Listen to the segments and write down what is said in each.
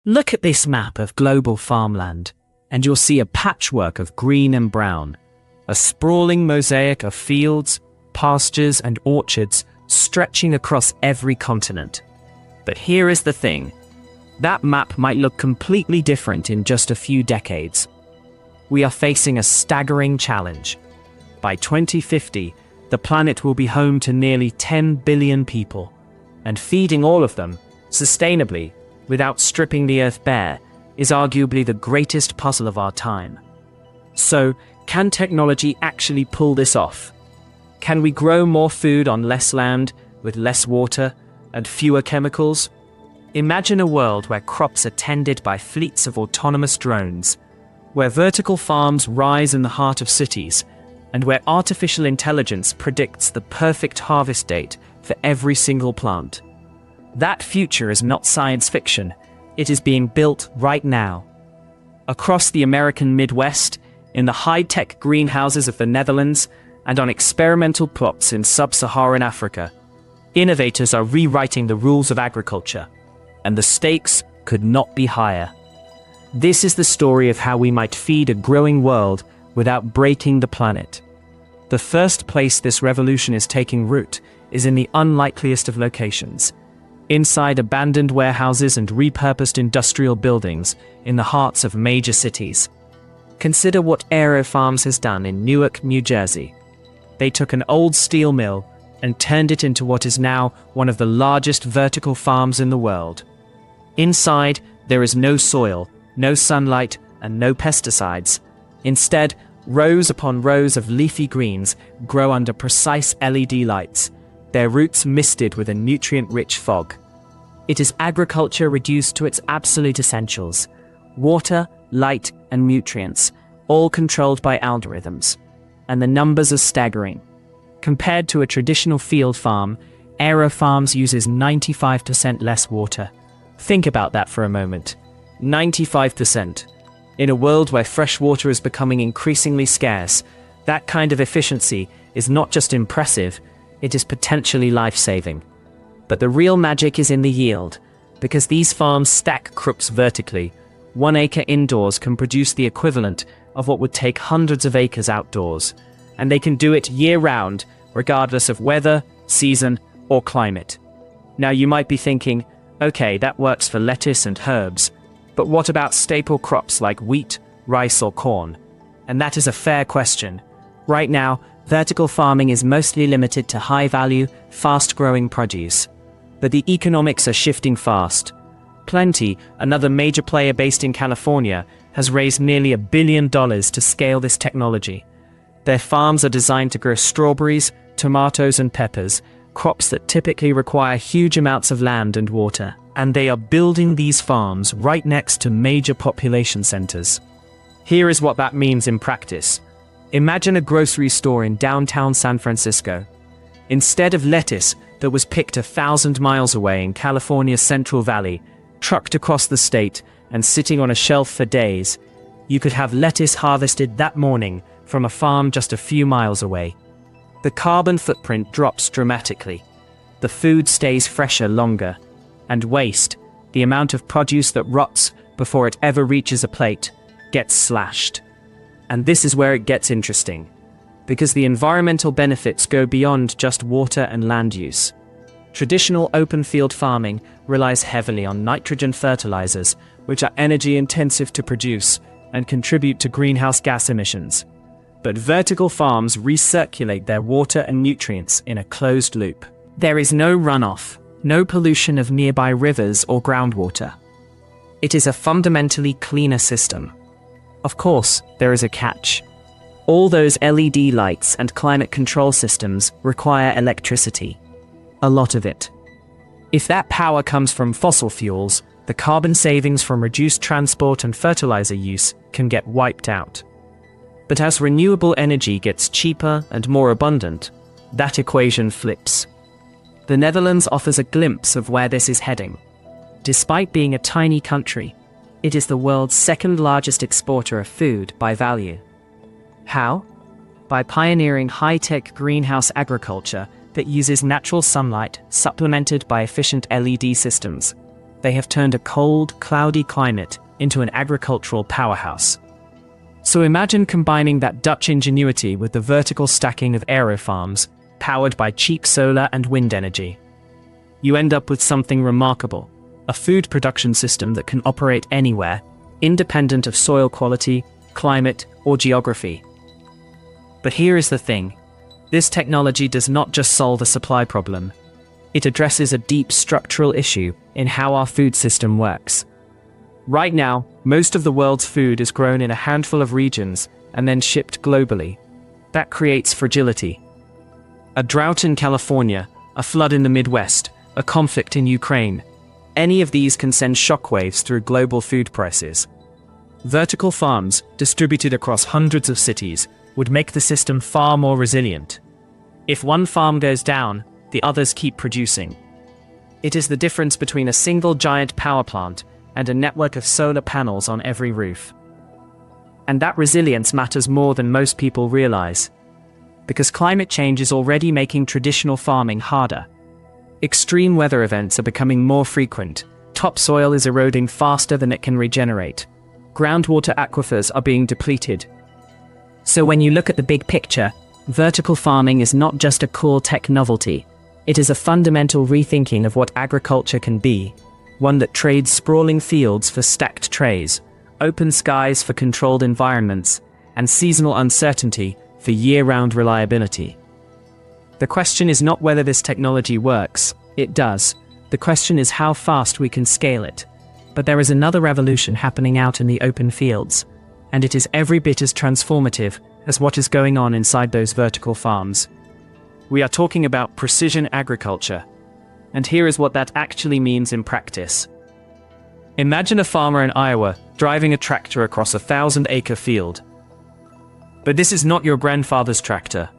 Look at this map of global farmland, and you'll see a patchwork of green and brown, a sprawling mosaic of fields, pastures, and orchards stretching across every continent. But here is the thing. That map might look completely different in just a few decades. We are facing a staggering challenge. By 2050, the planet will be home to nearly 10 billion people, and feeding all of them, sustainably, without stripping the earth bare, is arguably the greatest puzzle of our time. So, can technology actually pull this off? Can we grow more food on less land, with less water, and fewer chemicals? Imagine a world where crops are tended by fleets of autonomous drones, where vertical farms rise in the heart of cities, and where artificial intelligence predicts the perfect harvest date for every single plant. That future is not science fiction, it is being built right now. Across the American Midwest, in the high-tech greenhouses of the Netherlands, and on experimental plots in sub-Saharan Africa, innovators are rewriting the rules of agriculture, and the stakes could not be higher. This is the story of how we might feed a growing world without breaking the planet. The first place this revolution is taking root is in the unlikeliest of locations, inside abandoned warehouses and repurposed industrial buildings in the hearts of major cities. Consider what Aero Farms has done in Newark, New Jersey. They took an old steel mill and turned it into what is now one of the largest vertical farms in the world. Inside, there is no soil, no sunlight, and no pesticides. Instead, rows upon rows of leafy greens grow under precise LED lights, their roots misted with a nutrient-rich fog. It is agriculture reduced to its absolute essentials: water, light, and nutrients, all controlled by algorithms. And the numbers are staggering. Compared to a traditional field farm, Aero Farms uses 95% less water. Think about that for a moment. 95%. In a world where fresh water is becoming increasingly scarce, that kind of efficiency is not just impressive, it is potentially life-saving. But the real magic is in the yield. Because these farms stack crops vertically, 1 acre indoors can produce the equivalent of what would take hundreds of acres outdoors. And they can do it year-round, regardless of weather, season, or climate. Now you might be thinking, okay, that works for lettuce and herbs, but what about staple crops like wheat, rice, or corn? And that is a fair question. Right now, vertical farming is mostly limited to high-value, fast-growing produce. But the economics are shifting fast. Plenty, another major player based in California, has raised nearly $1 billion to scale this technology. Their farms are designed to grow strawberries, tomatoes, and peppers, crops that typically require huge amounts of land and water. And they are building these farms right next to major population centers. Here is what that means in practice. Imagine a grocery store in downtown San Francisco. Instead of lettuce that was picked 1,000 miles away in California's Central Valley, trucked across the state and sitting on a shelf for days, you could have lettuce harvested that morning from a farm just a few miles away. The carbon footprint drops dramatically. The food stays fresher longer. And waste, the amount of produce that rots before it ever reaches a plate, gets slashed. And this is where it gets interesting, because the environmental benefits go beyond just water and land use. Traditional open field farming relies heavily on nitrogen fertilizers, which are energy intensive to produce and contribute to greenhouse gas emissions. But vertical farms recirculate their water and nutrients in a closed loop. There is no runoff, no pollution of nearby rivers or groundwater. It is a fundamentally cleaner system. Of course, there is a catch. All those LED lights and climate control systems require electricity. A lot of it. If that power comes from fossil fuels, the carbon savings from reduced transport and fertilizer use can get wiped out. But as renewable energy gets cheaper and more abundant, that equation flips. The Netherlands offers a glimpse of where this is heading. Despite being a tiny country, it is the world's second largest exporter of food by value. How? By pioneering high-tech greenhouse agriculture that uses natural sunlight supplemented by efficient LED systems. they have turned a cold, cloudy climate into an agricultural powerhouse. So imagine combining that Dutch ingenuity with the vertical stacking of Aero Farms, powered by cheap solar and wind energy. You end up with something remarkable, a food production system that can operate anywhere, independent of soil quality, climate, or geography. But here is the thing. This technology does not just solve a supply problem. It addresses a deep structural issue in how our food system works. Right now, most of the world's food is grown in a handful of regions and then shipped globally. That creates fragility. A drought in California, a flood in the Midwest, a conflict in Ukraine. Any of these can send shockwaves through global food prices. Vertical farms, distributed across hundreds of cities, would make the system far more resilient. If one farm goes down, the others keep producing. It is the difference between a single giant power plant and a network of solar panels on every roof. And that resilience matters more than most people realize. Because climate change is already making traditional farming harder. Extreme weather events are becoming more frequent. Topsoil is eroding faster than it can regenerate. Groundwater aquifers are being depleted. So when you look at the big picture, vertical farming is not just a cool tech novelty. It is a fundamental rethinking of what agriculture can be. One that trades sprawling fields for stacked trays, open skies for controlled environments, and seasonal uncertainty for year-round reliability. The question is not whether this technology works. It does. The question is how fast we can scale it. But there is another revolution happening out in the open fields, and it is every bit as transformative as what is going on inside those vertical farms. We are talking about precision agriculture. And here is what that actually means in practice. Imagine a farmer in Iowa driving a tractor across a 1,000-acre field. But this is not your grandfather's tractor.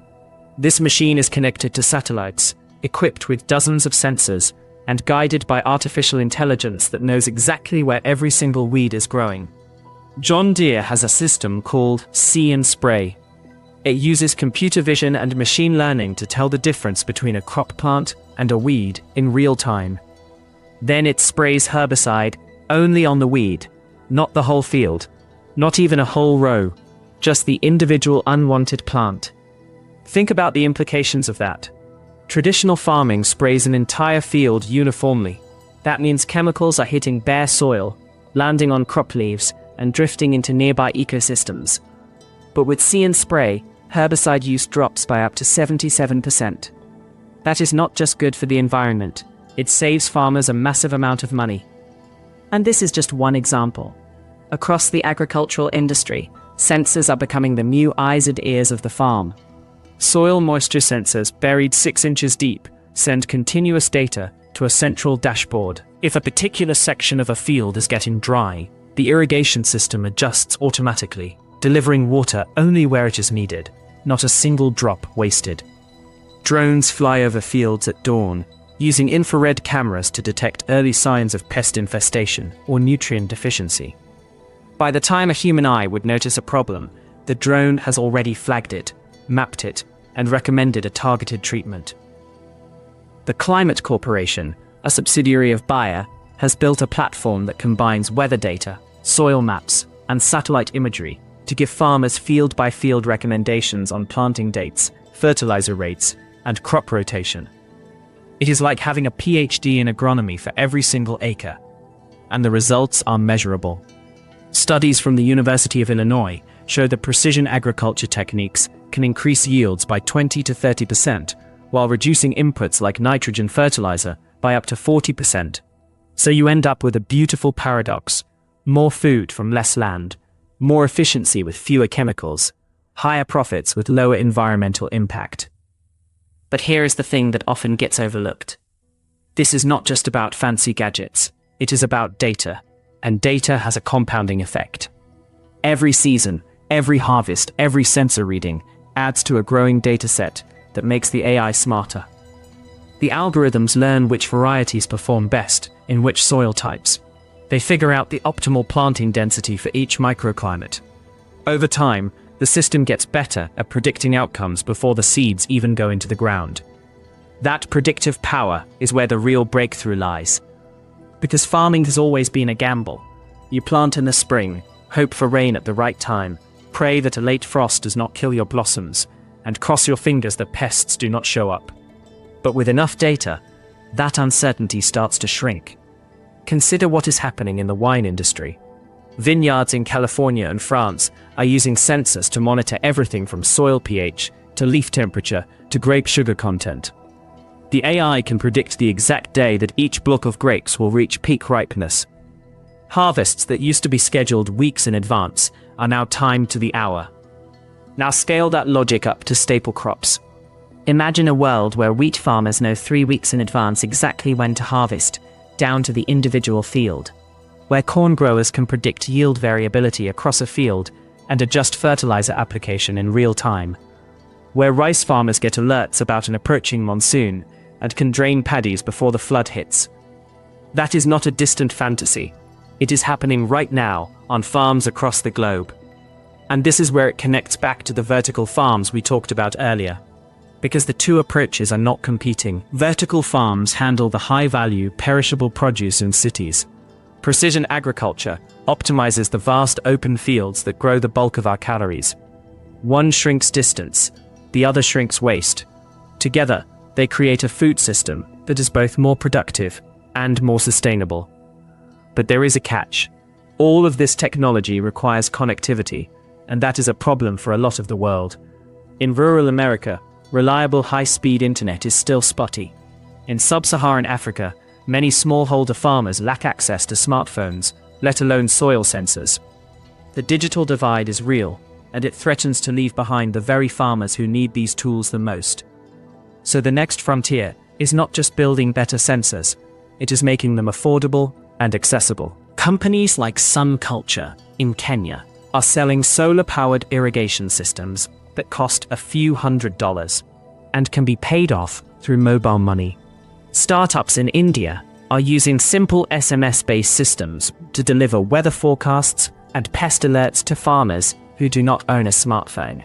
This machine is connected to satellites, equipped with dozens of sensors, and guided by artificial intelligence that knows exactly where every single weed is growing. John Deere has a system called See and Spray. It uses computer vision and machine learning to tell the difference between a crop plant and a weed in real time. Then it sprays herbicide only on the weed, not the whole field, not even a whole row, just the individual unwanted plant. Think about the implications of that. Traditional farming sprays an entire field uniformly. That means chemicals are hitting bare soil, landing on crop leaves, and drifting into nearby ecosystems. But with See and Spray, herbicide use drops by up to 77%. That is not just good for the environment, it saves farmers a massive amount of money. And this is just one example. Across the agricultural industry, sensors are becoming the new eyes and ears of the farm. Soil moisture sensors buried 6 inches deep send continuous data to a central dashboard. If a particular section of a field is getting dry, the irrigation system adjusts automatically, delivering water only where it is needed, not a single drop wasted. Drones fly over fields at dawn, using infrared cameras to detect early signs of pest infestation or nutrient deficiency. By the time a human eye would notice a problem, the drone has already flagged it, mapped it, and recommended a targeted treatment. The Climate Corporation, a subsidiary of Bayer, has built a platform that combines weather data, soil maps, and satellite imagery to give farmers field-by-field recommendations on planting dates, fertilizer rates, and crop rotation. It is like having a PhD in agronomy for every single acre, and the results are measurable. Studies from the University of Illinois show that precision agriculture techniques can increase yields by 20 to 30%, while reducing inputs like nitrogen fertilizer by up to 40%. So you end up with a beautiful paradox: more food from less land, more efficiency with fewer chemicals, higher profits with lower environmental impact. But here is the thing that often gets overlooked. This is not just about fancy gadgets, it is about data, and data has a compounding effect. Every season, every harvest, every sensor reading adds to a growing data set that makes the AI smarter. The algorithms learn which varieties perform best in which soil types. They figure out the optimal planting density for each microclimate. Over time, the system gets better at predicting outcomes before the seeds even go into the ground. That predictive power is where the real breakthrough lies. Because farming has always been a gamble. You plant in the spring, hope for rain at the right time, pray that a late frost does not kill your blossoms, and cross your fingers that pests do not show up. But with enough data, that uncertainty starts to shrink. Consider what is happening in the wine industry. Vineyards in California and France are using sensors to monitor everything from soil pH to leaf temperature to grape sugar content. The AI can predict the exact day that each block of grapes will reach peak ripeness. Harvests that used to be scheduled weeks in advance are now timed to the hour. Now scale that logic up to staple crops. Imagine a world where wheat farmers know 3 weeks in advance exactly when to harvest, down to the individual field. Where corn growers can predict yield variability across a field and adjust fertilizer application in real time. Where rice farmers get alerts about an approaching monsoon and can drain paddies before the flood hits. That is not a distant fantasy. It is happening right now on farms across the globe. And this is where it connects back to the vertical farms we talked about earlier. Because the two approaches are not competing. Vertical farms handle the high-value, perishable produce in cities. Precision agriculture optimizes the vast open fields that grow the bulk of our calories. One shrinks distance, the other shrinks waste. Together, they create a food system that is both more productive and more sustainable. But there is a catch. All of this technology requires connectivity, and that is a problem for a lot of the world. In rural America, reliable high-speed internet is still spotty. In sub-Saharan Africa, many smallholder farmers lack access to smartphones, let alone soil sensors. The digital divide is real, and it threatens to leave behind the very farmers who need these tools the most. So the next frontier is not just building better sensors, it is making them affordable and accessible. Companies like Sun Culture in Kenya are selling solar-powered irrigation systems that cost a few $100s and can be paid off through mobile money. Startups in India are using simple SMS-based systems to deliver weather forecasts and pest alerts to farmers who do not own a smartphone.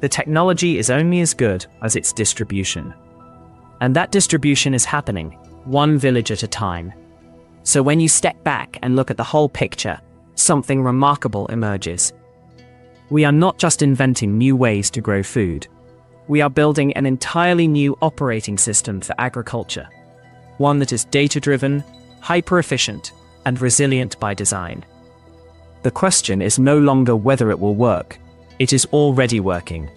The technology is only as good as its distribution. And that distribution is happening, one village at a time. So when you step back and look at the whole picture, something remarkable emerges. We are not just inventing new ways to grow food. We are building an entirely new operating system for agriculture. One that is data-driven, hyper-efficient, and resilient by design. The question is no longer whether it will work. It is already working.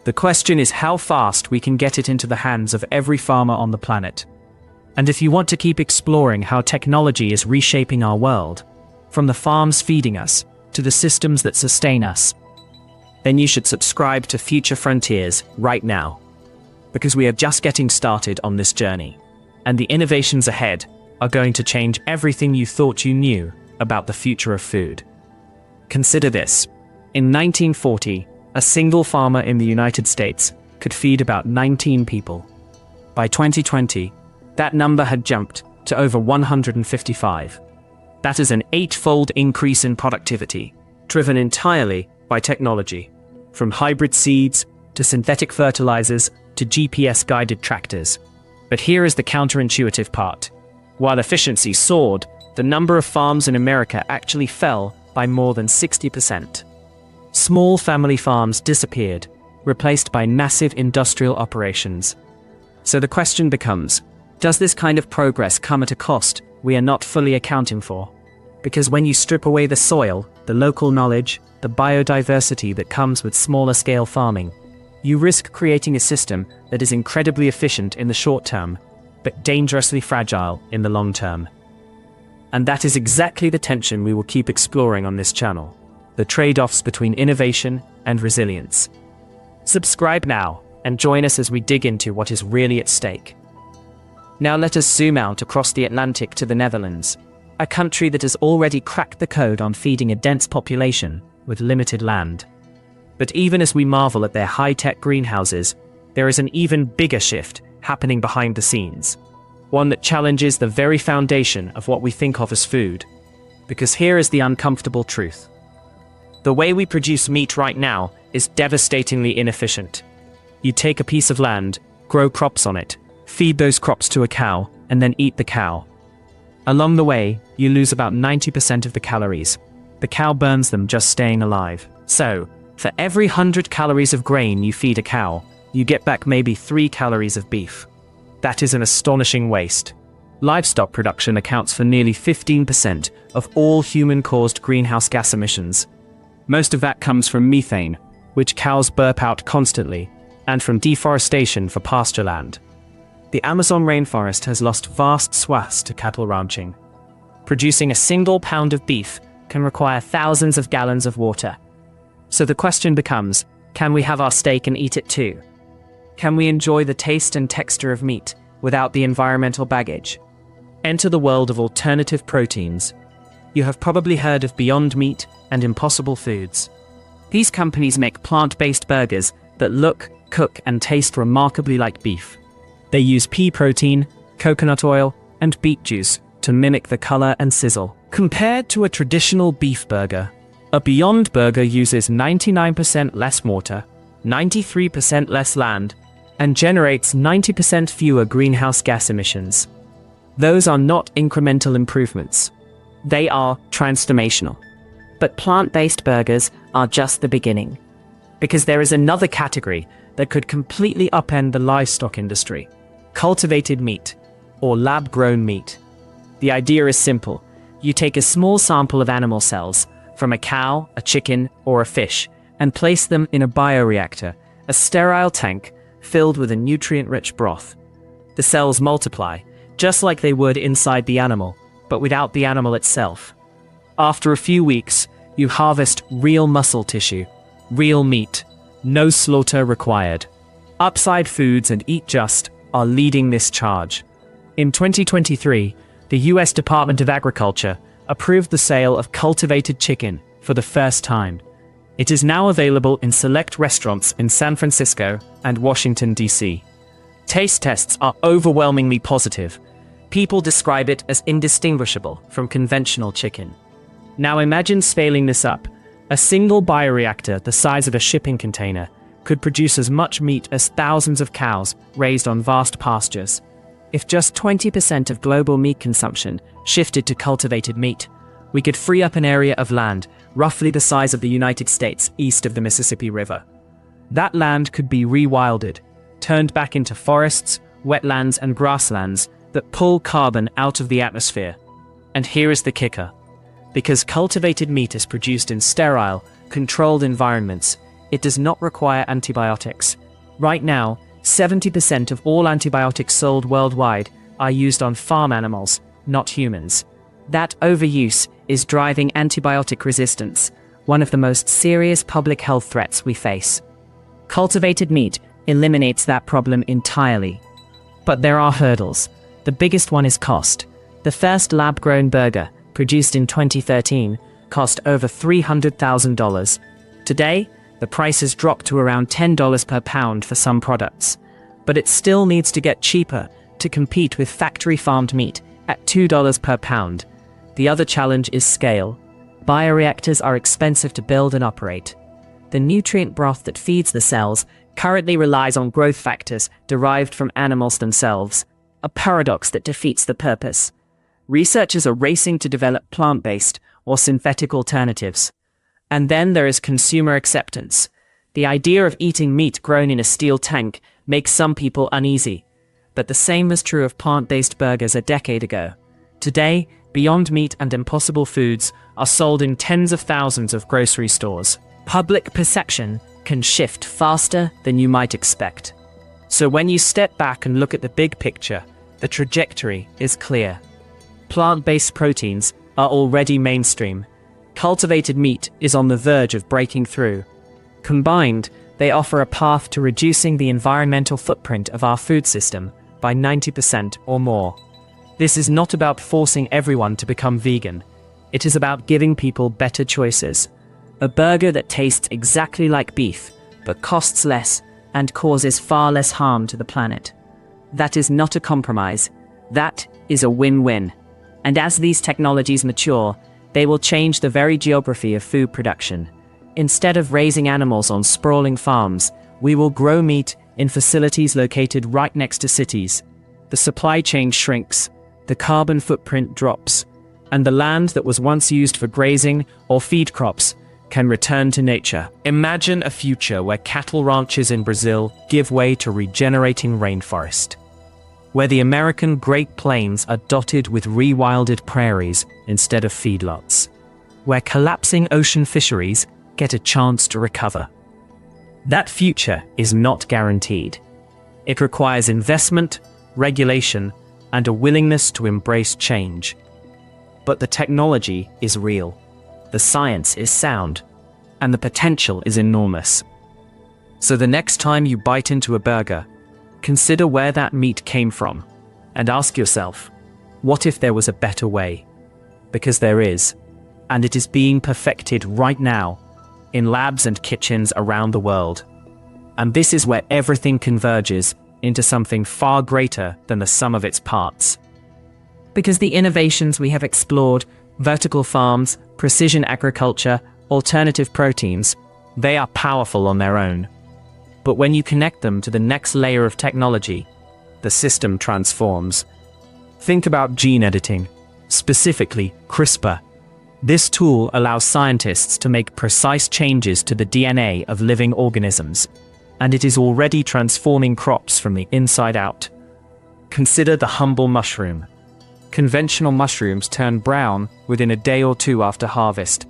The question is how fast we can get it into the hands of every farmer on the planet. And if you want to keep exploring how technology is reshaping our world, from the farms feeding us to the systems that sustain us, then you should subscribe to Future Frontiers right now. Because we are just getting started on this journey, and the innovations ahead are going to change everything you thought you knew about the future of food. Consider this. In 1940, a single farmer in the United States could feed about 19 people. By 2020, that number had jumped to over 155. That is an 8-fold increase in productivity, driven entirely by technology. From hybrid seeds, to synthetic fertilizers, to GPS-guided tractors. But here is the counterintuitive part. While efficiency soared, the number of farms in America actually fell by more than 60%. Small family farms disappeared, replaced by massive industrial operations. So the question becomes, does this kind of progress come at a cost we are not fully accounting for? Because when you strip away the soil, the local knowledge, the biodiversity that comes with smaller-scale farming, you risk creating a system that is incredibly efficient in the short term, but dangerously fragile in the long term. And that is exactly the tension we will keep exploring on this channel, the trade-offs between innovation and resilience. Subscribe now and join us as we dig into what is really at stake. Now let us zoom out across the Atlantic to the Netherlands, a country that has already cracked the code on feeding a dense population with limited land. But even as we marvel at their high-tech greenhouses, there is an even bigger shift happening behind the scenes. One that challenges the very foundation of what we think of as food. Because here is the uncomfortable truth. The way we produce meat right now is devastatingly inefficient. You take a piece of land, grow crops on it, feed those crops to a cow, and then eat the cow. Along the way, you lose about 90% of the calories. The cow burns them just staying alive. So, for every 100 calories of grain you feed a cow, you get back maybe 3 calories of beef. That is an astonishing waste. Livestock production accounts for nearly 15% of all human-caused greenhouse gas emissions. Most of that comes from methane, which cows burp out constantly, and from deforestation for pasture land. The Amazon rainforest has lost vast swaths to cattle ranching. Producing a single pound of beef can require thousands of gallons of water. So the question becomes, can we have our steak and eat it too? Can we enjoy the taste and texture of meat without the environmental baggage? Enter the world of alternative proteins. You have probably heard of Beyond Meat and Impossible Foods. These companies make plant-based burgers that look, cook, and taste remarkably like beef. They use pea protein, coconut oil, and beet juice to mimic the color and sizzle. Compared to a traditional beef burger, a Beyond Burger uses 99% less water, 93% less land, and generates 90% fewer greenhouse gas emissions. Those are not incremental improvements. They are transformational. But plant-based burgers are just the beginning. Because there is another category that could completely upend the livestock industry: cultivated meat, or lab-grown meat. The idea is simple. You take a small sample of animal cells from a cow, a chicken, or a fish, and place them in a bioreactor, a sterile tank filled with a nutrient-rich broth. The cells multiply, just like they would inside the animal, but without the animal itself. After a few weeks, you harvest real muscle tissue, real meat, no slaughter required. Upside Foods and Eat Just are leading this charge. In 2023, the US Department of Agriculture approved the sale of cultivated chicken for the first time. It is now available in select restaurants in San Francisco and Washington, D.C. Taste tests are overwhelmingly positive. People describe it as indistinguishable from conventional chicken. Now imagine scaling this up. A single bioreactor the size of a shipping container could produce as much meat as thousands of cows raised on vast pastures. If just 20% of global meat consumption shifted to cultivated meat, we could free up an area of land roughly the size of the United States east of the Mississippi River. That land could be rewilded, turned back into forests, wetlands, and grasslands that pull carbon out of the atmosphere. And here is the kicker. Because cultivated meat is produced in sterile, controlled environments, it does not require antibiotics. Right now, 70% of all antibiotics sold worldwide are used on farm animals, not humans. That overuse is driving antibiotic resistance, one of the most serious public health threats we face. Cultivated meat eliminates that problem entirely. But there are hurdles. The biggest one is cost. The first lab-grown burger, produced in 2013, cost over $300,000. Today, the price has dropped to around $10 per pound for some products. But it still needs to get cheaper to compete with factory-farmed meat at $2 per pound. The other challenge is scale. Bioreactors are expensive to build and operate. The nutrient broth that feeds the cells currently relies on growth factors derived from animals themselves, a paradox that defeats the purpose. Researchers are racing to develop plant-based or synthetic alternatives. And then there is consumer acceptance. The idea of eating meat grown in a steel tank makes some people uneasy. But the same was true of plant-based burgers a decade ago. Today, Beyond Meat and Impossible Foods are sold in tens of thousands of grocery stores. Public perception can shift faster than you might expect. So when you step back and look at the big picture, the trajectory is clear. Plant-based proteins are already mainstream. Cultivated meat is on the verge of breaking through. Combined, they offer a path to reducing the environmental footprint of our food system by 90% or more. This is not about forcing everyone to become vegan. It is about giving people better choices. A burger that tastes exactly like beef, but costs less and causes far less harm to the planet. That is not a compromise. That is a win-win. And as these technologies mature, they will change the very geography of food production. Instead of raising animals on sprawling farms, we will grow meat in facilities located right next to cities. The supply chain shrinks, the carbon footprint drops, and the land that was once used for grazing or feed crops can return to nature. Imagine a future where cattle ranches in Brazil give way to regenerating rainforest, where the American Great Plains are dotted with rewilded prairies instead of feedlots, where collapsing ocean fisheries get a chance to recover. That future is not guaranteed. It requires investment, regulation, and a willingness to embrace change. But the technology is real, the science is sound, and the potential is enormous. So the next time you bite into a burger, consider where that meat came from, and ask yourself, what if there was a better way? Because there is, and it is being perfected right now, in labs and kitchens around the world. And this is where everything converges into something far greater than the sum of its parts. Because the innovations we have explored, vertical farms, precision agriculture, alternative proteins, they are powerful on their own. But when you connect them to the next layer of technology, the system transforms. Think about gene editing, specifically CRISPR. This tool allows scientists to make precise changes to the DNA of living organisms, and it is already transforming crops from the inside out. Consider the humble mushroom. Conventional mushrooms turn brown within a day or two after harvest,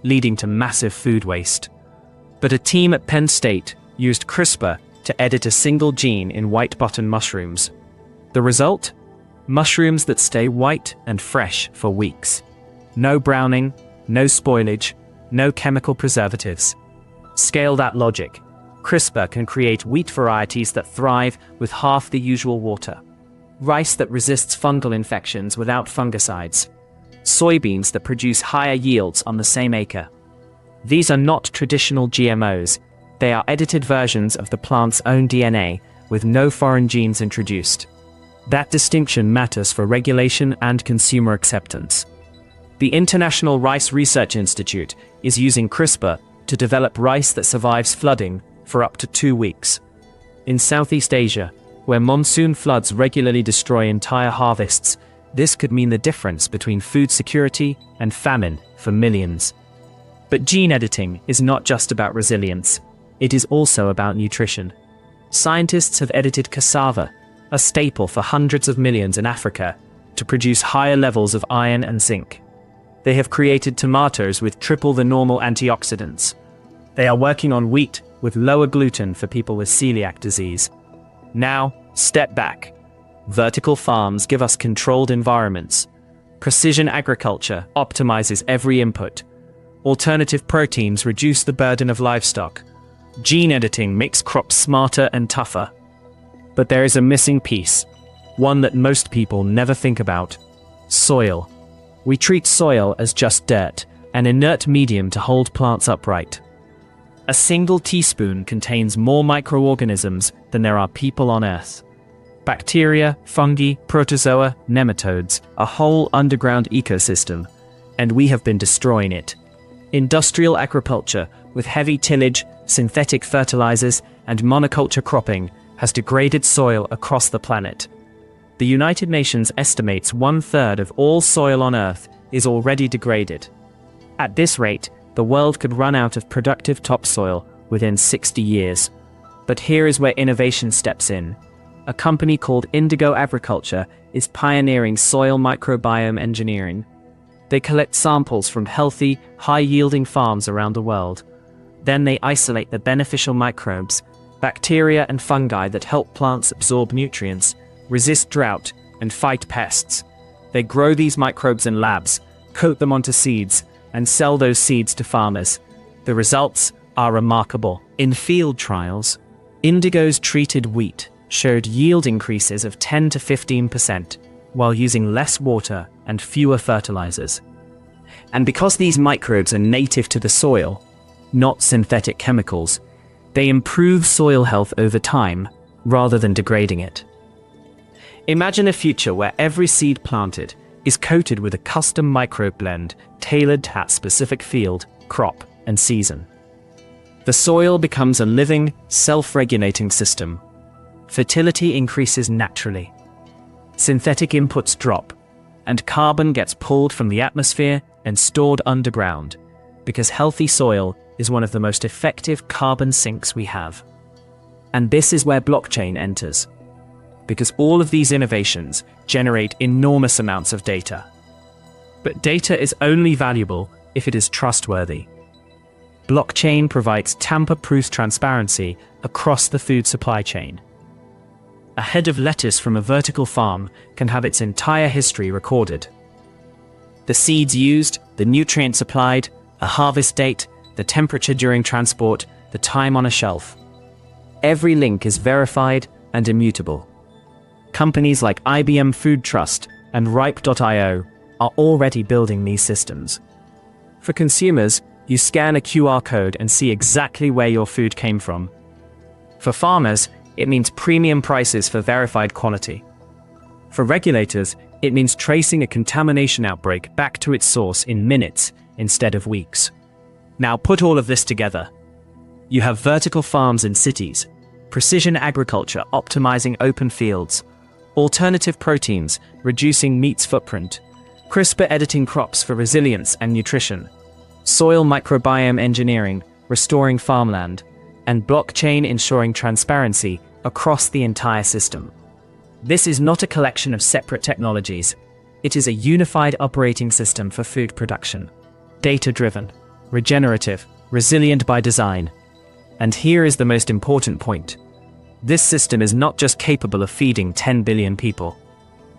leading to massive food waste. But a team at Penn State used CRISPR to edit a single gene in white button mushrooms. The result? Mushrooms that stay white and fresh for weeks. No browning, no spoilage, no chemical preservatives. Scale that logic. CRISPR can create wheat varieties that thrive with half the usual water, rice that resists fungal infections without fungicides, soybeans that produce higher yields on the same acre. These are not traditional GMOs. They are edited versions of the plant's own DNA with no foreign genes introduced. That distinction matters for regulation and consumer acceptance. The International Rice Research Institute is using CRISPR to develop rice that survives flooding for up to 2 weeks. In Southeast Asia, where monsoon floods regularly destroy entire harvests, this could mean the difference between food security and famine for millions. But gene editing is not just about resilience. It is also about nutrition. Scientists have edited cassava, a staple for hundreds of millions in Africa, to produce higher levels of iron and zinc. They have created tomatoes with triple the normal antioxidants. They are working on wheat with lower gluten for people with celiac disease. Now, step back. Vertical farms give us controlled environments. Precision agriculture optimizes every input. Alternative proteins reduce the burden of livestock. Gene editing makes crops smarter and tougher. But there is a missing piece, one that most people never think about: soil. We treat soil as just dirt, an inert medium to hold plants upright. A single teaspoon contains more microorganisms than there are people on Earth. Bacteria, fungi, protozoa, nematodes, a whole underground ecosystem, and we have been destroying it. Industrial agriculture, with heavy tillage, synthetic fertilizers, and monoculture cropping, has degraded soil across the planet. The United Nations estimates 1/3 of all soil on Earth is already degraded. At this rate, the world could run out of productive topsoil within 60 years. But here is where innovation steps in. A company called Indigo Agriculture is pioneering soil microbiome engineering. They collect samples from healthy, high-yielding farms around the world. Then they isolate the beneficial microbes, bacteria and fungi that help plants absorb nutrients, resist drought, and fight pests. They grow these microbes in labs, coat them onto seeds, and sell those seeds to farmers. The results are remarkable. In field trials, Indigo's treated wheat showed yield increases of 10 to 15% while using less water and fewer fertilizers. And because these microbes are native to the soil, not synthetic chemicals, they improve soil health over time rather than degrading it. Imagine a future where every seed planted is coated with a custom microbe blend tailored to that specific field, crop, and season. The soil becomes a living, self-regulating system. Fertility increases naturally. Synthetic inputs drop, and carbon gets pulled from the atmosphere and stored underground, because healthy soil is one of the most effective carbon sinks we have. And this is where blockchain enters, because all of these innovations generate enormous amounts of data. But data is only valuable if it is trustworthy. Blockchain provides tamper-proof transparency across the food supply chain. A head of lettuce from a vertical farm can have its entire history recorded. The seeds used, the nutrients applied, a harvest date, the temperature during transport, the time on a shelf. Every link is verified and immutable. Companies like IBM Food Trust and Ripe.io are already building these systems. For consumers, you scan a QR code and see exactly where your food came from. For farmers, it means premium prices for verified quality. For regulators, it means tracing a contamination outbreak back to its source in minutes instead of weeks. Now put all of this together. You have vertical farms in cities, precision agriculture optimizing open fields, alternative proteins reducing meat's footprint, CRISPR editing crops for resilience and nutrition, soil microbiome engineering restoring farmland, and blockchain ensuring transparency across the entire system. This is not a collection of separate technologies. It is a unified operating system for food production. Data-driven, regenerative, resilient by design. And here is the most important point. This system is not just capable of feeding 10 billion people.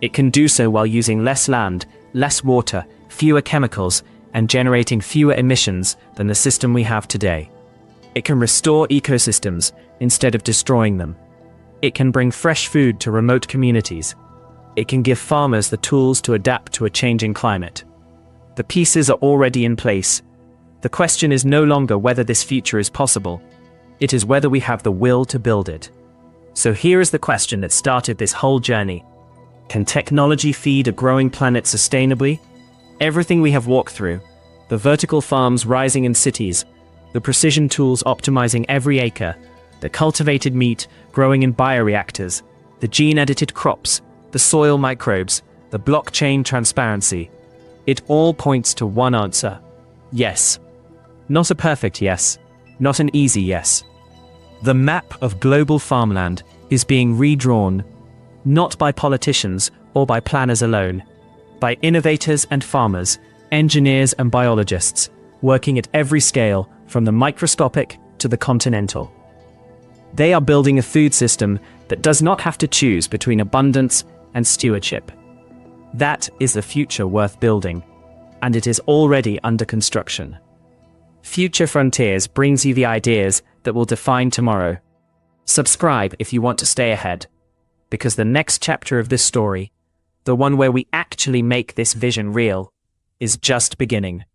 It can do so while using less land, less water, fewer chemicals, and generating fewer emissions than the system we have today. It can restore ecosystems instead of destroying them. It can bring fresh food to remote communities. It can give farmers the tools to adapt to a changing climate. The pieces are already in place. The question is no longer whether this future is possible. It is whether we have the will to build it. So here is the question that started this whole journey. Can technology feed a growing planet sustainably? Everything we have walked through, the vertical farms rising in cities, the precision tools optimizing every acre, the cultivated meat growing in bioreactors, the gene-edited crops, the soil microbes, the blockchain transparency. It all points to one answer. Yes. Not a perfect yes, not an easy yes. The map of global farmland is being redrawn, not by politicians or by planners alone, by innovators and farmers, engineers and biologists, working at every scale from the microscopic to the continental. They are building a food system that does not have to choose between abundance and stewardship. That is the future worth building, and it is already under construction. Future Frontiers brings you the ideas that will define tomorrow. Subscribe if you want to stay ahead, because the next chapter of this story, the one where we actually make this vision real, is just beginning.